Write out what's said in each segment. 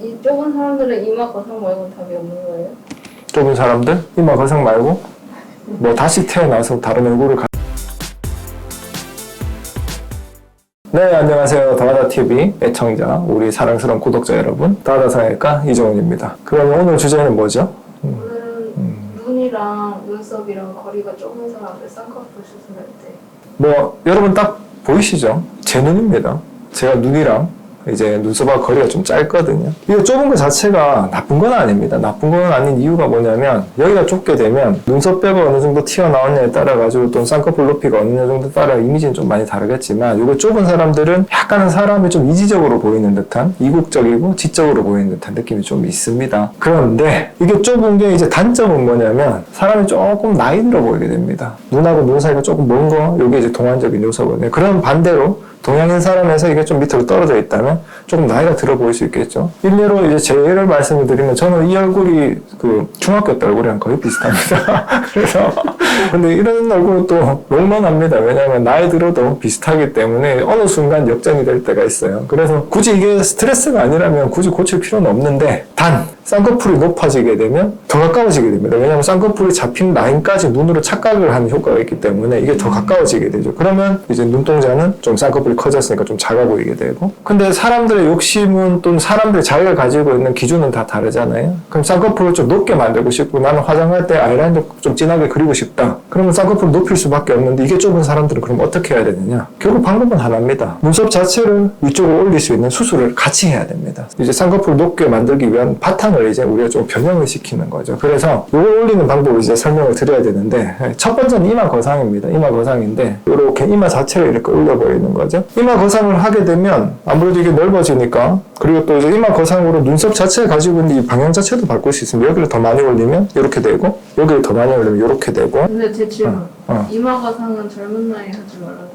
이 좁은 사람들은 이마 거상 말고는 답이 없는 거예요? 좁은 사람들? 이마 거상 말고? 뭐 다시 태어나서 다른 얼굴을 네, 안녕하세요. 더하다TV 애청자, 우리 사랑스러운 구독자 여러분, 더하다성형외과 이정훈입니다. 그러면 오늘 주제는 뭐죠? 오늘은 눈이랑 눈썹이랑 거리가 좁은 사람들 쌍꺼풀 수술할 때 뭐 여러분 딱 보이시죠? 제 눈입니다. 제가 눈이랑 이제 눈썹하고 거리가 좀 짧거든요. 이거 좁은 것 자체가 나쁜 건 아닙니다. 나쁜 건 아닌 이유가 뭐냐면 여기가 좁게 되면 눈썹뼈가 어느 정도 튀어나오느냐에 따라 가지고 또 쌍꺼풀 높이가 어느 정도 따라 이미지는 좀 많이 다르겠지만 이거 좁은 사람들은 약간은 사람이 좀 이지적으로 보이는 듯한 이국적이고 지적으로 보이는 듯한 느낌이 좀 있습니다. 그런데 이게 좁은 게 이제 단점은 뭐냐면 사람이 조금 나이 들어 보이게 됩니다. 눈하고 눈 사이가 조금 먼 거, 이게 이제 동안적인 요소거든요. 그럼 반대로 동양인 사람에서 이게 좀 밑으로 떨어져 있다면 조금 나이가 들어 보일 수 있겠죠. 일례로 이제 제 예를 말씀을 드리면 저는 이 얼굴이 그 중학교 때 얼굴이랑 거의 비슷합니다. 그래서 근데 이런 얼굴은 또 롱런합니다. 왜냐하면 나이 들어도 비슷하기 때문에 어느 순간 역전이 될 때가 있어요. 그래서 굳이 이게 스트레스가 아니라면 굳이 고칠 필요는 없는데 단 쌍꺼풀이 높아지게 되면 더 가까워지게 됩니다. 왜냐하면 쌍꺼풀이 잡힌 라인까지 눈으로 착각을 하는 효과가 있기 때문에 이게 더 가까워지게 되죠. 그러면 이제 눈동자는 좀 쌍꺼풀이 커졌으니까 좀 작아 보이게 되고, 근데 사람들의 욕심은 또는 사람들이 자기가 가지고 있는 기준은 다 다르잖아요. 그럼 쌍꺼풀을 좀 높게 만들고 싶고 나는 화장할 때 아이라인도 좀 진하게 그리고 싶다. 그러면 쌍꺼풀을 높일 수밖에 없는데 이게 좁은 사람들은 그럼 어떻게 해야 되느냐? 결국 방법은 하나입니다. 눈썹 자체를 위쪽으로 올릴 수 있는 수술을 같이 해야 됩니다. 이제 쌍꺼풀을 높게 만들기 위한 바탕을 이제 우리가 좀 변형을 시키는 거죠. 그래서 이걸 올리는 방법을 이제 설명을 드려야 되는데, 첫 번째는 이마 거상입니다. 이마 거상인데 이렇게 이마 자체를 이렇게 올려버리는 거죠. 이마 거상을 하게 되면 아무래도 이게 넓어지니까, 그리고 또 이제 이마 거상으로 눈썹 자체가 가지고 있는 이 방향 자체도 바꿀 수 있습니다. 여기를 더 많이 올리면 이렇게 되고, 여기를 더 많이 올리면 이렇게 되고. 근데 제 질문 이마 거상은 젊은 나이에 하지 말라던데.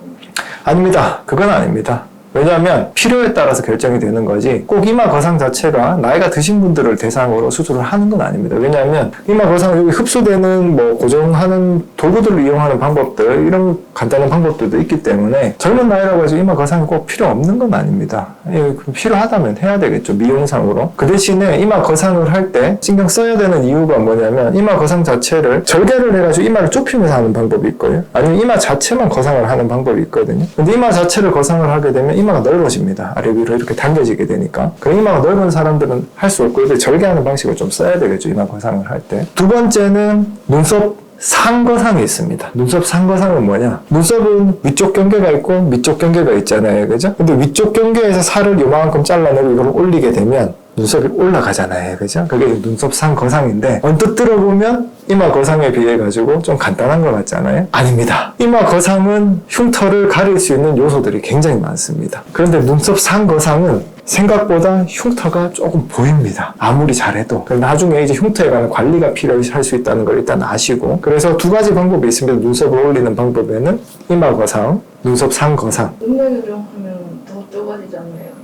아닙니다. 그건 아닙니다. 왜냐하면 필요에 따라서 결정이 되는 거지 꼭 이마 거상 자체가 나이가 드신 분들을 대상으로 수술을 하는 건 아닙니다. 왜냐하면 이마 거상 여기 흡수되는 뭐 고정하는 도구들을 이용하는 방법들, 이런 간단한 방법들도 있기 때문에 젊은 나이라고 해서 이마 거상이 꼭 필요 없는 건 아닙니다. 필요하다면 해야 되겠죠, 미용상으로. 그 대신에 이마 거상을 할 때 신경 써야 되는 이유가 뭐냐면 이마 거상 자체를 절개를 해가지고 이마를 좁히면서 하는 방법이 있고요, 아니면 이마 자체만 거상을 하는 방법이 있거든요. 근데 이마 자체를 거상을 하게 되면 이마가 넓어집니다. 아래 위로 이렇게 당겨지게 되니까. 그럼 이마가 넓은 사람들은 할 수 없고 이렇게 절개하는 방식을 좀 써야 되겠죠, 이마 거상을 할 때. 두 번째는 눈썹 상거상이 있습니다. 눈썹 상거상은 뭐냐? 눈썹은 위쪽 경계가 있고 밑쪽 경계가 있잖아요, 그죠? 근데 위쪽 경계에서 살을 요만큼 잘라내고 이걸 올리게 되면 눈썹이 올라가잖아요, 그죠? 그게 눈썹 상거상인데 언뜻 들어보면 이마 거상에 비해 가지고 좀 간단한 것 같지 않아요? 아닙니다. 이마 거상은 흉터를 가릴 수 있는 요소들이 굉장히 많습니다. 그런데 눈썹 상거상은 생각보다 흉터가 조금 보입니다. 아무리 잘해도. 그런데 나중에 이제 흉터에 관한 관리가 필요할 수 있다는 걸 일단 아시고, 그래서 두 가지 방법이 있습니다. 눈썹을 올리는 방법에는 이마 거상, 눈썹 상거상. 눈매 교정하면 더 좁아지지 않나요?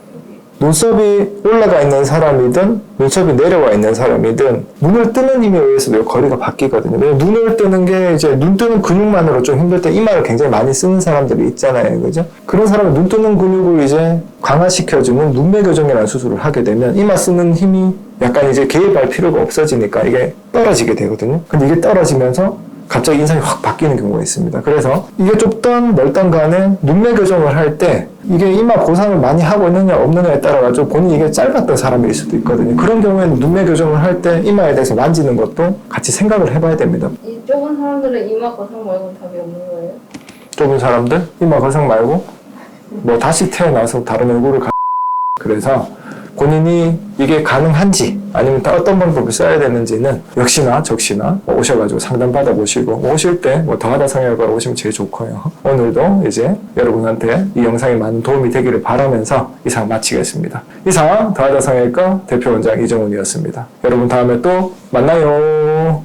눈썹이 올라가 있는 사람이든 눈썹이 내려와 있는 사람이든 눈을 뜨는 힘에 의해서도 거리가 바뀌거든요. 왜냐면 눈을 뜨는 게 이제 눈 뜨는 근육만으로 좀 힘들 때 이마를 굉장히 많이 쓰는 사람들이 있잖아요, 그죠? 그런 사람은 눈 뜨는 근육을 이제 강화시켜주는 눈매 교정이라는 수술을 하게 되면 이마 쓰는 힘이 약간 이제 개입할 필요가 없어지니까 이게 떨어지게 되거든요. 근데 이게 떨어지면서 갑자기 인상이 확 바뀌는 경우가 있습니다. 그래서 이게 좁던 넓던 간에 눈매 교정을 할 때 이게 이마 보상을 많이 하고 있느냐 없느냐에 따라 가지고 본인이 이게 짧았던 사람일 수도 있거든요. 그런 경우에는 눈매 교정을 할 때 이마에 대해서 만지는 것도 같이 생각을 해봐야 됩니다. 이 좁은 사람들은 이마 거상 말고는 답이 없는 거예요? 좁은 사람들? 이마 거상 말고? 뭐 다시 태어나서 다른 얼굴을 그래서 본인이 이게 가능한지 아니면 어떤 방법을 써야 되는지는 역시나 적시나 오셔가지고 상담 받아보시고, 오실 때 뭐 더하다 성형외과로 오시면 제일 좋고요. 오늘도 이제 여러분한테 이 영상이 많은 도움이 되기를 바라면서 이상 마치겠습니다. 이상 더하다 성형외과 대표원장 이정훈이었습니다. 여러분 다음에 또 만나요.